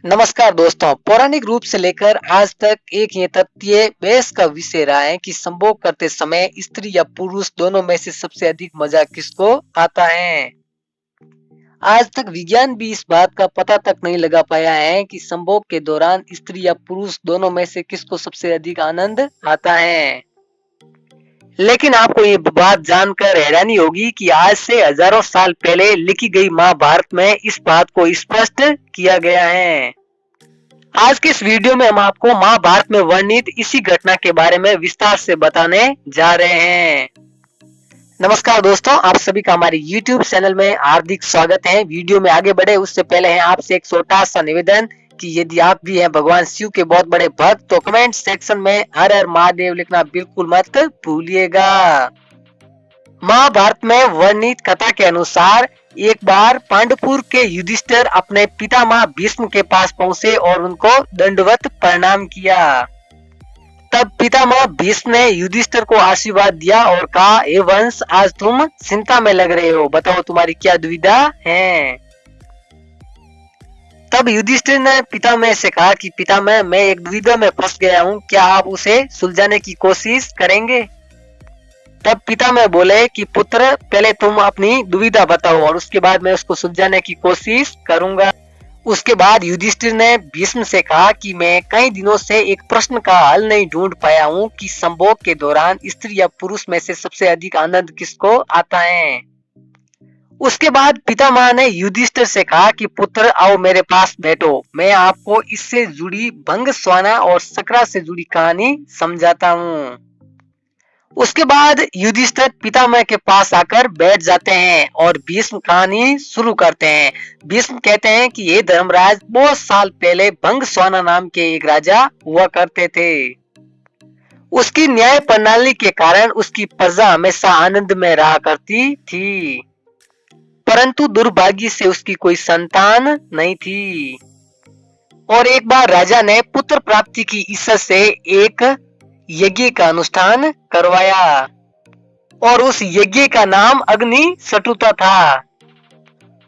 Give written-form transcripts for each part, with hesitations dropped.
नमस्कार दोस्तों, पौराणिक रूप से लेकर आज तक एक ये तथ्य बहस का विषय रहा है कि संभोग करते समय स्त्री या पुरुष दोनों में से सबसे अधिक मजा किसको आता है। आज तक विज्ञान भी इस बात का पता तक नहीं लगा पाया है कि संभोग के दौरान स्त्री या पुरुष दोनों में से किसको सबसे अधिक आनंद आता है। लेकिन आपको ये बात जानकर हैरानी होगी कि आज से हजारों साल पहले लिखी गई महाभारत में इस बात को स्पष्ट किया गया है। आज के इस वीडियो में हम आपको महाभारत में वर्णित इसी घटना के बारे में विस्तार से बताने जा रहे हैं। नमस्कार दोस्तों, आप सभी का हमारे YouTube चैनल में हार्दिक स्वागत है। वीडियो में आगे बढ़े उससे पहले है आपसे एक छोटा सा निवेदन कि यदि आप भी हैं भगवान शिव के बहुत बड़े भक्त तो कमेंट सेक्शन में हर हर महादेव लिखना बिल्कुल मत भूलिएगा। महाभारत में वर्णित कथा के अनुसार एक बार पांडुपुर के युधिष्ठिर अपने पितामह भीष्म के पास पहुंचे और उनको दंडवत प्रणाम किया। तब पितामह भीष्म ने युधिष्ठिर को आशीर्वाद दिया और कहा, हे वंश, आज तुम चिंता में लग रहे हो, बताओ तुम्हारी क्या दुविधा है। तब युधिष्ठिर ने पितामह से कहा कि पितामह, मैं एक दुविधा में फंस गया हूँ, क्या आप उसे सुलझाने की कोशिश करेंगे। तब पितामह बोले कि पुत्र, पहले तुम अपनी दुविधा बताओ और उसके बाद मैं उसको सुलझाने की कोशिश करूंगा। उसके बाद युधिष्ठिर ने भीष्म से कहा कि मैं कई दिनों से एक प्रश्न का हल नहीं ढूंढ पाया हूँ कि संभोग के दौरान स्त्री या पुरुष में से सबसे अधिक आनंद किसको आता है। उसके बाद पितामह ने युधिष्ठिर से कहा कि पुत्र, आओ मेरे पास बैठो, मैं आपको इससे जुड़ी भंग स्वाना और सकरा से जुड़ी कहानी समझाता हूँ। उसके बाद युधिष्ठिर पितामह के पास आकर बैठ जाते हैं और भीष्म कहानी शुरू करते हैं। भीष्म कहते हैं कि ये धर्मराज, बहुत साल पहले भंग स्वाना नाम के एक राजा हुआ करते थे। उसकी न्याय प्रणाली के कारण उसकी प्रजा हमेशा आनंद में रहा करती थी, परंतु दुर्भाग्य से उसकी कोई संतान नहीं थी। और एक बार राजा ने पुत्र प्राप्ति की इच्छा से एक यज्ञ का अनुष्ठान करवाया और उस यज्ञ का अग्नि अग्निशटुता था।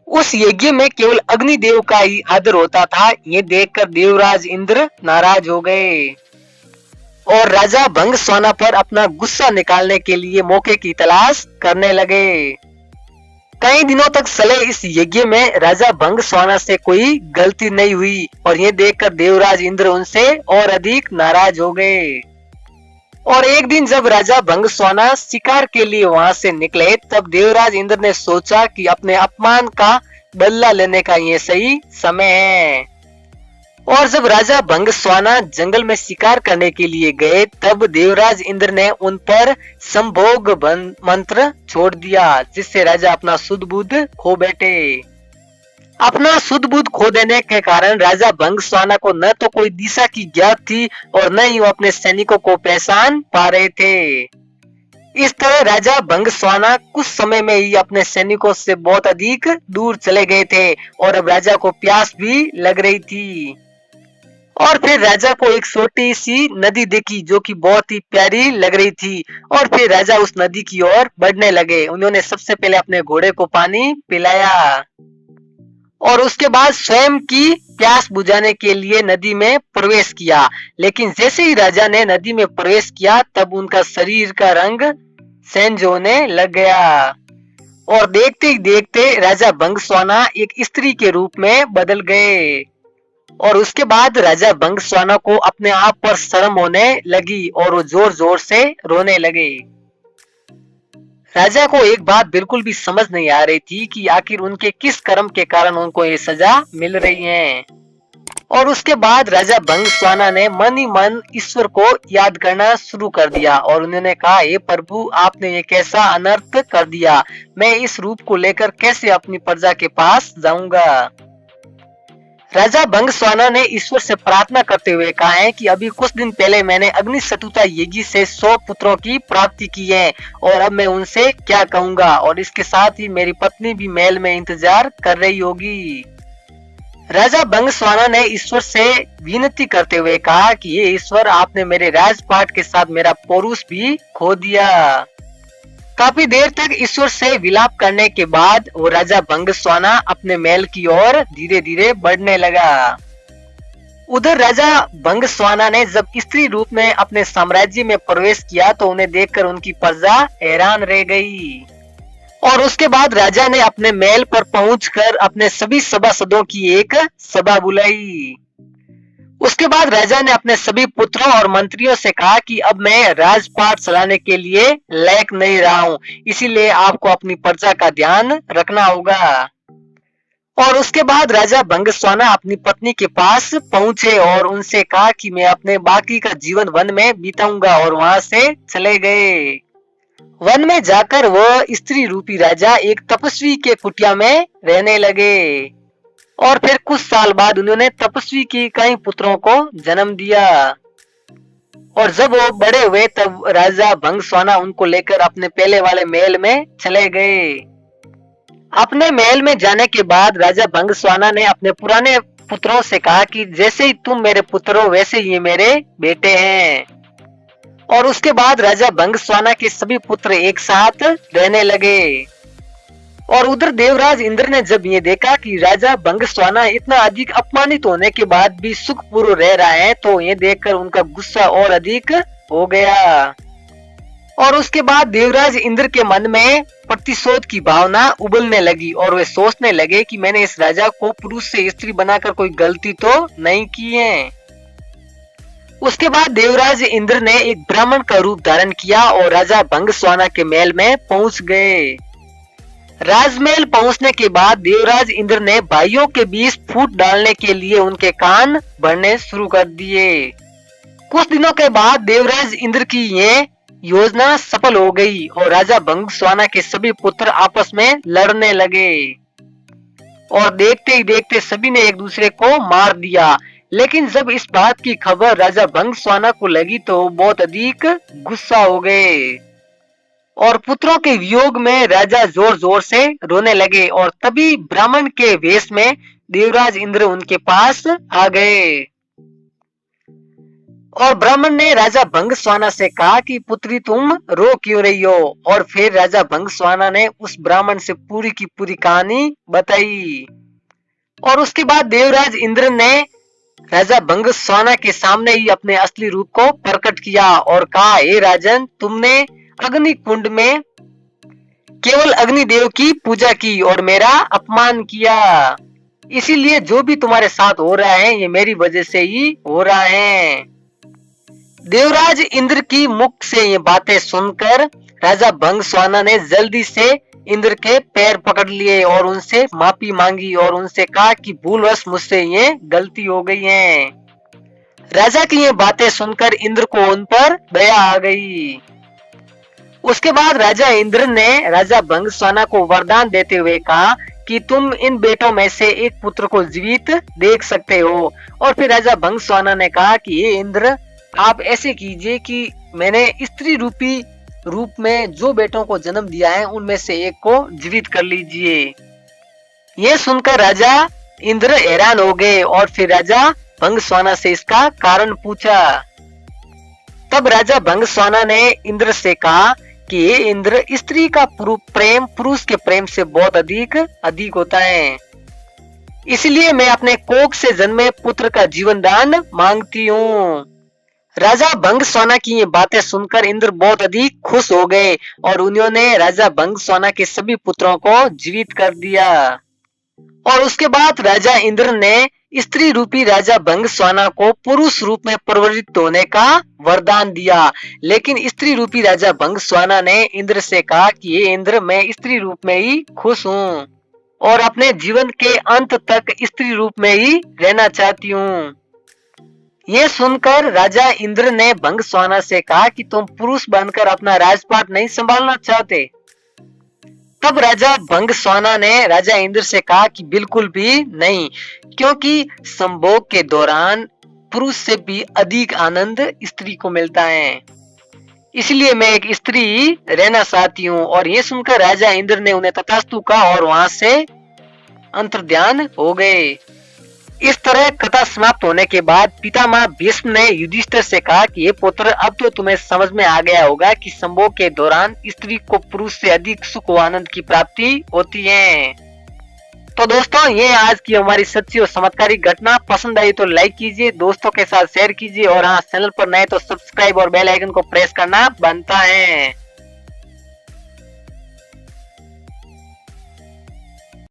उस यज्ञ में केवल अग्निदेव का ही आदर होता था। ये देखकर देवराज इंद्र नाराज हो गए और राजा भंग स्वाना पर अपना गुस्सा निकालने के लिए मौके की तलाश करने लगे। कई दिनों तक चले इस यज्ञ में राजा भंग स्वाना से कोई गलती नहीं हुई और ये देखकर देवराज इंद्र उनसे और अधिक नाराज हो गए। और एक दिन जब राजा भंग स्वाना शिकार के लिए वहां से निकले, तब देवराज इंद्र ने सोचा कि अपने अपमान का बदला लेने का ये सही समय है। और जब राजा भंग स्वाना जंगल में शिकार करने के लिए गए, तब देवराज इंद्र ने उन पर संभोग मंत्र छोड़ दिया, जिससे राजा अपना शुद्ध बुद्ध खो बैठे। अपना शुद्ध बुद्ध खो देने के कारण राजा भंग स्वाना को न तो कोई दिशा की ज्ञात थी और न ही वो अपने सैनिकों को पहचान पा रहे थे। इस तरह राजा भंग स्वाना कुछ समय में ही अपने सैनिकों से बहुत अधिक दूर चले गए थे और अब राजा को प्यास भी लग रही थी। और फिर राजा को एक छोटी सी नदी दिखी जो कि बहुत ही प्यारी लग रही थी और फिर राजा उस नदी की ओर बढ़ने लगे। उन्होंने सबसे पहले अपने घोड़े को पानी पिलाया और उसके बाद स्वयं की प्यास बुझाने के लिए नदी में प्रवेश किया। लेकिन जैसे ही राजा ने नदी में प्रवेश किया, तब उनका शरीर का रंग चेंज होने लग गया और देखते ही देखते राजा भंग स्वाना एक स्त्री के रूप में बदल गए। और उसके बाद राजा भंग स्वाना को अपने आप पर शर्म होने लगी और वो जोर जोर से रोने लगे। राजा को एक बात बिल्कुल भी समझ नहीं आ रही थी कि आखिर उनके किस कर्म के कारण उनको ये सजा मिल रही है। और उसके बाद राजा भंग स्वाना ने मन ही मन ईश्वर को याद करना शुरू कर दिया और उन्होंने कहा, हे प्रभु, आपने ये कैसा अनर्थ कर दिया, मैं इस रूप को लेकर कैसे अपनी प्रजा के पास जाऊंगा। राजा भंग स्वाना ने ईश्वर से प्रार्थना करते हुए कहा है कि अभी कुछ दिन पहले मैंने अग्निशटुता यज्ञ से 100 पुत्रों की प्राप्ति की है और अब मैं उनसे क्या कहूंगा, और इसके साथ ही मेरी पत्नी भी महल में इंतजार कर रही होगी। राजा भंग स्वाना ने ईश्वर से विनती करते हुए कहा कि ये ईश्वर, आपने मेरे राजपाट के साथ मेरा पौरुष भी खो दिया। काफी देर तक ईश्वर से विलाप करने के बाद वो राजा भंग स्वाना अपने महल की ओर धीरे धीरे बढ़ने लगा। उधर राजा भंगस्वाना ने जब स्त्री रूप में अपने साम्राज्य में प्रवेश किया तो उन्हें देखकर उनकी प्रजा हैरान रह गई। और उसके बाद राजा ने अपने महल पर पहुंचकर अपने सभी सभासदों की एक सभा बुलाई। उसके बाद राजा ने अपने सभी पुत्रों और मंत्रियों से कहा कि अब मैं राजपाट चलाने के लिए लायक नहीं रहा हूँ, इसीलिए आपको अपनी प्रजा का ध्यान रखना होगा। और उसके बाद राजा भंगस्वाना अपनी पत्नी के पास पहुंचे और उनसे कहा कि मैं अपने बाकी का जीवन वन में बिताऊंगा, और वहां से चले गए। वन में जाकर वह स्त्री रूपी राजा एक तपस्वी के कुटिया में रहने लगे। और फिर कुछ साल बाद उन्होंने तपस्वी की कई पुत्रों को जन्म दिया। और जब वो बड़े हुए तब राजा भंगस्वाना उनको लेकर अपने पहले वाले महल में चले गए। अपने महल में जाने के बाद राजा भंगस्वाना ने अपने पुराने पुत्रों से कहा कि जैसे ही तुम मेरे पुत्र हो वैसे ही मेरे बेटे हैं। और उसके बाद राजा भंगस्वाना के सभी पुत्र एक साथ रहने लगे। और उधर देवराज इंद्र ने जब ये देखा कि राजा भंगस्वाना इतना अधिक अपमानित होने के बाद भी सुखपूर्व रह रहा है तो ये देखकर उनका गुस्सा और अधिक हो गया। और उसके बाद देवराज इंद्र के मन में प्रतिशोध की भावना उबलने लगी और वे सोचने लगे कि मैंने इस राजा को पुरुष से स्त्री बनाकर कोई गलती तो नहीं की है। उसके बाद देवराज इंद्र ने एक ब्राह्मण का रूप धारण किया और राजा भंगस्वाना के महल में पहुंच गए। राजमहल पहुंचने के बाद देवराज इंद्र ने भाइयों के बीच फूट डालने के लिए उनके कान भरने शुरू कर दिए। कुछ दिनों के बाद देवराज इंद्र की ये योजना सफल हो गई और राजा भंगस्वाना के सभी पुत्र आपस में लड़ने लगे। और देखते ही देखते सभी ने एक दूसरे को मार दिया। लेकिन जब इस बात की खबर राजा भंगस्वाना को लगी तो बहुत अधिक गुस्सा हो गए। और पुत्रों के वियोग में राजा जोर जोर से रोने लगे। और तभी ब्राह्मण के वेश में देवराज इंद्र उनके पास आ गए। और ब्राह्मण ने राजा भंगस्वाना से कहा कि पुत्री तुम रो क्यों रही हो। और फिर राजा भंगस्वाना ने उस ब्राह्मण से पूरी की पूरी कहानी बताई। और उसके बाद देवराज इंद्र ने राजा भंगस्वाना के सामने ही अपने असली रूप को प्रकट किया और कहा, हे राजन, तुमने अग्नि कुंड में केवल अग्निदेव की पूजा की और मेरा अपमान किया, इसीलिए जो भी तुम्हारे साथ हो रहा है ये मेरी वजह से ही हो रहा है। देवराज इंद्र की मुख से ये बातें सुनकर राजा भंगस्वाना ने जल्दी से इंद्र के पैर पकड़ लिए और उनसे माफी मांगी और उनसे कहा कि भूलवश मुझसे ये गलती हो गई है। राजा की ये बातें सुनकर इंद्र को उन पर दया आ गई। उसके बाद राजा इंद्र ने राजा भंगस्वाना को वरदान देते हुए कहा कि तुम इन बेटों में से एक पुत्र को जीवित देख सकते हो। और फिर राजा भंगस्वाना ने कहा कि हे इंद्र, आप ऐसे कीजिए कि मैंने स्त्री रूपी रूप में जो बेटों को जन्म दिया है उनमें से एक को जीवित कर लीजिए। ये सुनकर राजा इंद्र हैरान हो गए और फिर राजा भंगस्वाना से इसका कारण पूछा। तब राजा भंगस्वाना ने इंद्र से कहा कि इंद्र, स्त्री का प्रेम पुरुष के प्रेम से बहुत अधिक होता है, इसलिए मैं अपने कोख से जन्मे पुत्र का जीवन दान मांगती हूँ। राजा भंगस्वाना की ये बातें सुनकर इंद्र बहुत अधिक खुश हो गए और उन्होंने राजा भंगस्वाना के सभी पुत्रों को जीवित कर दिया। और उसके बाद राजा इंद्र ने स्त्री रूपी राजा भंगस्वाना को पुरुष रूप में परिवर्तित होने का वरदान दिया। लेकिन स्त्री रूपी राजा भंगस्वाना ने इंद्र से कहा कि ये इंद्र, मैं स्त्री रूप में ही खुश हूँ और अपने जीवन के अंत तक स्त्री रूप में ही रहना चाहती हूँ। ये सुनकर राजा इंद्र ने भंगस्वाना से कहा कि तुम पुरुष बनकर अपना राजपाट नहीं संभालना चाहते। तब राजा भंगस्वाना ने राजा इंद्र से कहा कि बिल्कुल भी नहीं, क्योंकि संभोग के दौरान पुरुष से भी अधिक आनंद स्त्री को मिलता है, इसलिए मैं एक स्त्री रहना चाहती हूँ। और ये सुनकर राजा इंद्र ने उन्हें तथास्तु कहा और वहां से अंतर्ध्यान हो गए। इस तरह कथा समाप्त होने के बाद पितामह भीष्म ने युधिष्ठिर से कहा कि ये पुत्र, अब तो तुम्हें समझ में आ गया होगा कि संभोग के दौरान स्त्री को पुरुष से अधिक सुख व आनंद की प्राप्ति होती है। तो दोस्तों ये आज की हमारी सच्ची और चमत्कारिक घटना। पसंद आई तो लाइक कीजिए, दोस्तों के साथ शेयर कीजिए और हाँ, चैनल पर नए तो सब्सक्राइब और बेल आइकन को प्रेस करना बनता है।